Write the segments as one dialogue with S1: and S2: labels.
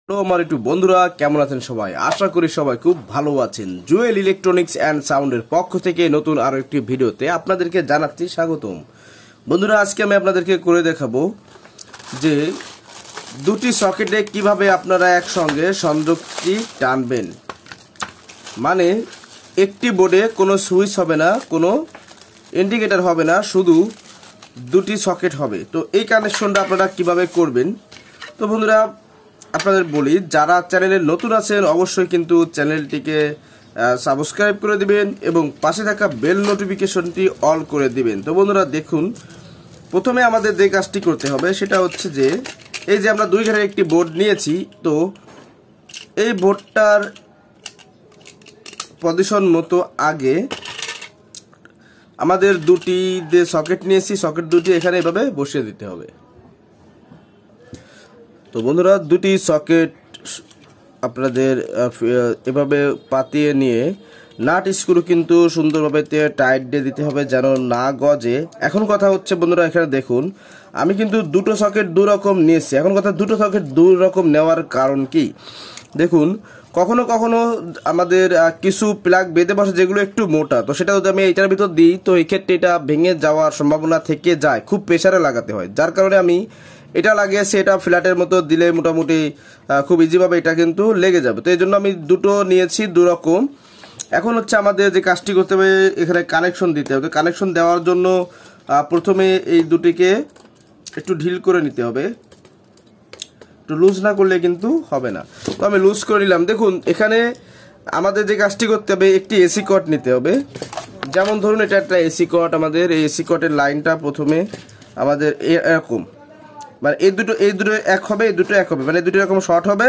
S1: Hello আমার একটু বন্ধুরা, কেমন আছেন সবাই? আশা করি সবাই খুব ভালো আছেন। জুয়েল ইলেকট্রনিক্স অ্যান্ড সাউন্ডের পক্ষ থেকে নতুন আরো একটি ভিডিওতে আপনাদেরকে জানাচ্ছি স্বাগতম। বন্ধুরা, আজকে আমি আপনাদেরকে করে দেখাবো যে দুটি সকেটে কিভাবে আপনারা একসঙ্গে সংযোগটি টানবেন। মানে একটি বোর্ডে কোনো সুইচ হবে না, কোনো ইন্ডিকেটর হবে না, শুধু দুটি সকেট হবে। তো এই কানেকশনটা আপনারা কিভাবে করবেন? তো বন্ধুরা, আপনাদের বলি, যারা চ্যানেলে নতুন আছেন অবশ্যই কিন্তু চ্যানেলটিকে সাবস্ক্রাইব করে দিবেন এবং পাশে থাকা বেল নোটিফিকেশনটি অল করে দিবেন। তো বন্ধুরা দেখুন, প্রথমে আমাদের যে কাজটি করতে হবে সেটা হচ্ছে যে এই যে আমরা দুই ঘরের একটি বোর্ড নিয়েছি, তো এই বোর্ডটার পজিশন মতো আগে আমাদের দুটি যে সকেট নিয়েছি, সকেট দুটি এখানে এভাবে বসিয়ে দিতে হবে। তো বন্ধুরা, দুটি সকেট আপনাদের এভাবে পাতিয়ে নিয়ে নাট স্ক্রু কিন্তু সুন্দরভাবে টাইট দিয়ে দিতে হবে যেন না গজে। এখন কথা হচ্ছে বন্ধুরা, এখানে দেখুন আমি কিন্তু দুটো সকেট দু রকম নিয়েছি। এখন কথা, দুটো সকেট দু রকম নেওয়ার কারণ কি? দেখুন, কখনো কখনো আমাদের কিছু প্লাগ বেঁধে বসে যেগুলো একটু মোটা, তো সেটা যদি আমি এটার ভিতর দিই তো এই ক্ষেত্রে এটা ভেঙে যাওয়ার সম্ভাবনা থেকে যায়, খুব প্রেসারে লাগাতে হয়। যার কারণে আমি এটা লাগিয়েছি, এটা ফ্ল্যাটের মতো দিলে মোটামুটি খুব ইজিভাবে এটা কিন্তু লেগে যাবে। তো এই জন্য আমি দুটো নিয়েছি দু রকম। এখন হচ্ছে আমাদের যে কাজটি করতে হবে, এখানে কানেকশন দিতে হবে। কানেকশন দেওয়ার জন্য প্রথমে এই দুটিকে একটু ঢিল করে নিতে হবে, একটু লুজ না করলে কিন্তু হবে না। তো আমি লুজ করে নিলাম। দেখুন, এখানে আমাদের যে কাজটি করতে হবে, একটি এসি কট নিতে হবে। যেমন ধরুন এটা একটা এসি কট, আমাদের এই এসি কটের লাইনটা প্রথমে আমাদের এরকম, মানে এই দুটো এক হবে, এই দুটো এক হবে, মানে এই দুটো এরকম শর্ট হবে,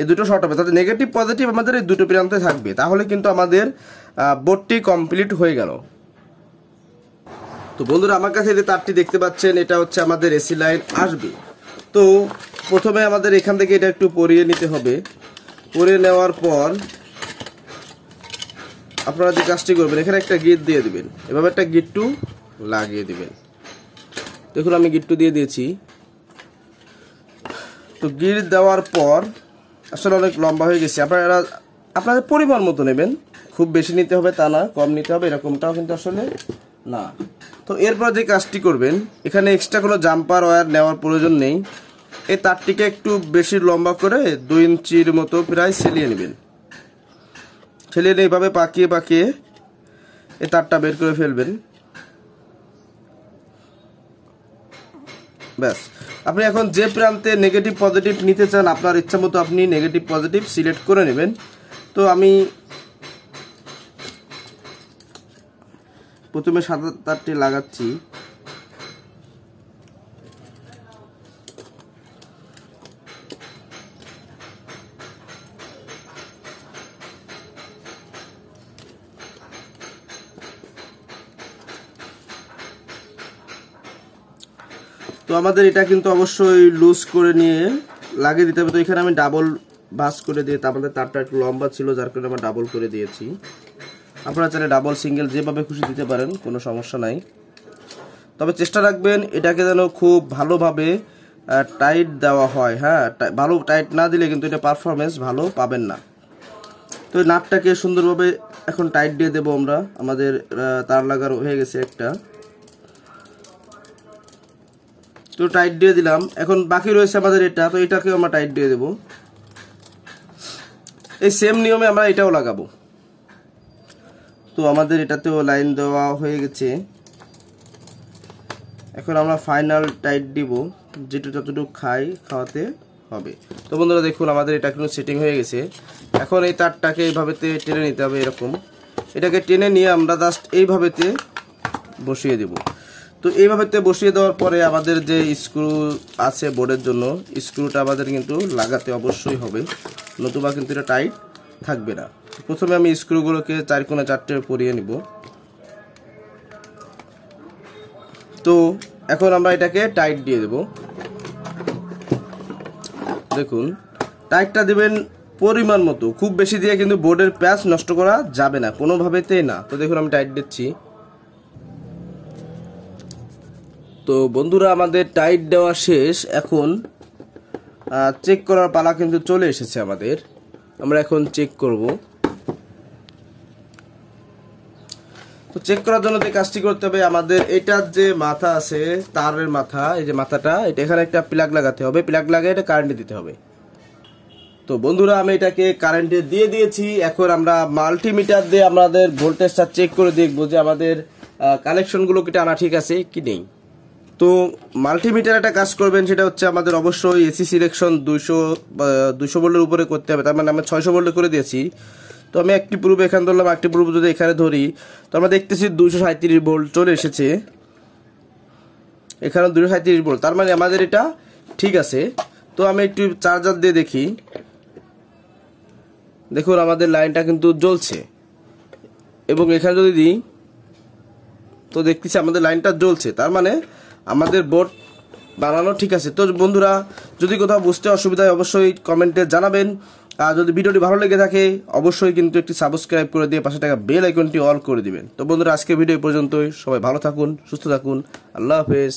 S1: এই দুটো শর্ট হবে, তাতে নেগেটিভ পজিটিভ আমাদের এই দুটো প্রান্তে থাকবে। তাহলে কিন্তু আমাদের বোর্ডটি কমপ্লিট হয়ে গেল। তো বন্ধুরা, আমার কাছে যে তারটি দেখতে পাচ্ছেন, এটা হচ্ছে আমাদের এসি লাইন আসবে। তো প্রথমে আমাদের এখান থেকে এটা একটু পরিয়ে নিতে হবে। পরিয়ে নেওয়ার পর আপনারা যে কাজটি করবেন, এখানে একটা গিট দিয়ে দিবেন, এভাবে একটা গিট্টু লাগিয়ে দিবেন। দেখুন আমি গিট্টু দিয়ে দিয়েছি। তো গিট দেওয়ার পর আসলে অনেক লম্বা হয়ে গেছে, আপনারা আপনাদের পরিমাণ মতো নেবেন, খুব বেশি নিতে হবে তা না, কম নিতে হবে এরকমটাও কিন্তু আসলে না। তো এরপর যে কাজটি করবেন, এখানে এক্সট্রা কোনো জাম্পার ওয়্যার নেওয়ার প্রয়োজন নেই। এই তারটিকে একটু বেশি লম্বা করে 2 ইঞ্চির মতো প্রায় সেলিয়ে নেবেন। সেলিয়ে নিয়ে এইভাবে পাকিয়ে পাকিয়ে এই তারটা বের করে ফেলবেন। ব্যাস, আপনি এখন যে প্রান্তে নেগেটিভ পজিটিভ নিতে চান আপনার ইচ্ছা মতো আপনি নেগেটিভ পজিটিভ সিলেক্ট করে নেবেন। তো আমি প্রথমে সাদা তারটি লাগাচ্ছি। তো আমাদের এটা কিন্তু অবশ্যই লুজ করে নিয়ে লাগিয়ে দিতে হবে। তো এখানে আমি ডাবল ভাঁজ করে দিয়ে, আমাদের তারটা একটু লম্বা ছিল যার কারণে আমরা ডাবল করে দিয়েছি। আপনারা চাইলে ডাবল সিঙ্গেল যেভাবে খুশি দিতে পারেন, কোনো সমস্যা নাই। তবে চেষ্টা রাখবেন এটাকে যেন খুব ভালোভাবে টাইট দেওয়া হয়। হ্যাঁ, ভালো টাইট না দিলে কিন্তু এটা পারফরমেন্স ভালো পাবেন না। তো নাটটাকে সুন্দরভাবে এখন টাইট দিয়ে দেবো আমরা। আমাদের তার লাগানো হয়ে গেছে একটা, তো টাইট দিয়ে দিলাম। এখন বাকি রয়েছে আমাদের এটা, তো এটাকেও আমরা টাইট দিয়ে দেব। এই সেম নিয়মে আমরা এটাও লাগাবো। তো আমাদের এটাতেও লাইন দেওয়া হয়ে গেছে। এখন আমরা ফাইনাল টাইট দিব, যেটা যতটুকু খাওয়াতে হবে। তো বন্ধুরা দেখুন, আমাদের এটা কিন্তু সেটিং হয়ে গেছে। এখন এই তারটাকে এইভাবেতে টেনে নিতে হবে, এরকম এটাকে টেনে নিয়ে আমরা জাস্ট এইভাবেতে বসিয়ে দেব। তো এইভাবেতে বসিয়ে দেওয়ার পরে আমাদের যে স্ক্রু আছে বোর্ডের জন্য, স্ক্রুটা আমাদের কিন্তু লাগাতে অবশ্যই হবে, নতুবা কিন্তু এটা টাইট থাকবে না। প্রথমে আমি স্ক্রুগুলোকে 4 কোণে 4টে পরিয়ে নিব। তো এখন আমরা এটাকে টাইট দিয়ে দেব। দেখুন, টাইটটা দিবেন পরিমাণ মতো, খুব বেশি দিয়ে কিন্তু বোর্ডের প্যাচ নষ্ট করা যাবে না কোনোভাবেতেই না। তো দেখুন আমি টাইট দিচ্ছি। তো বন্ধুরা, আমাদের টাইট দেওয়া শেষ। এখন চেক করার পালা কিন্তু চলে এসেছে আমাদের। আমরা এখন চেক করব। তো চেক করার জন্য যে কাজটি করতে হবে, আমাদের এটার যে মাথা আছে, তারের মাথা, এই যে মাথাটা, এটা এখানে একটা প্লাগ লাগাতে হবে। প্লাগ লাগিয়ে এটা কারেন্টে দিতে হবে। তো বন্ধুরা, আমি এটাকে কারেন্টে দিয়ে দিয়েছি। এখন আমরা মাল্টিমিটার দিয়ে আমাদের ভোল্টেজটা চেক করে দেখবো যে আমাদের কানেকশনগুলো কি টানা ঠিক আছে কি নেই। তো মাল্টিমিটার একটা কাজ করবেন, সেটা হচ্ছে আমাদের অবশ্যই এসি সিলেকশন 200 ভোল্টের উপরে করতে হবে। তার মানে আমরা 600 ভোল্টে করে দিয়েছি। তো আমি একটি প্রুফ এখানে ধরলাম, একটি প্রুফ যদি এখানে ধরি, তো আমরা দেখতেছি 237 ভোল্ট চলে এসেছে। এখানে 237 ভোল্ট, তার মানে আমাদের এটা ঠিক আছে। তো আমি একটু চার্জার দিয়ে দেখি। দেখুন আমাদের লাইনটা কিন্তু জ্বলছে, এবং এখানে যদি দিই তো দেখতেছি আমাদের লাইনটা জ্বলছে। তার মানে আমাদের বোর্ড বানানো ঠিক আছে। তো বন্ধুরা, যদি কোথাও বুঝতে অসুবিধা হয় অবশ্যই কমেন্টে জানাবেন। আর যদি ভিডিওটি ভালো লেগে থাকে অবশ্যই কিন্তু একটি সাবস্ক্রাইব করে দিয়ে পাশে থাকা বেল আইকনটি অল করে দিবেন। তো বন্ধুরা, আজকের ভিডিও পর্যন্তই। সবাই ভালো থাকুন, সুস্থ থাকুন। আল্লাহ হাফেজ।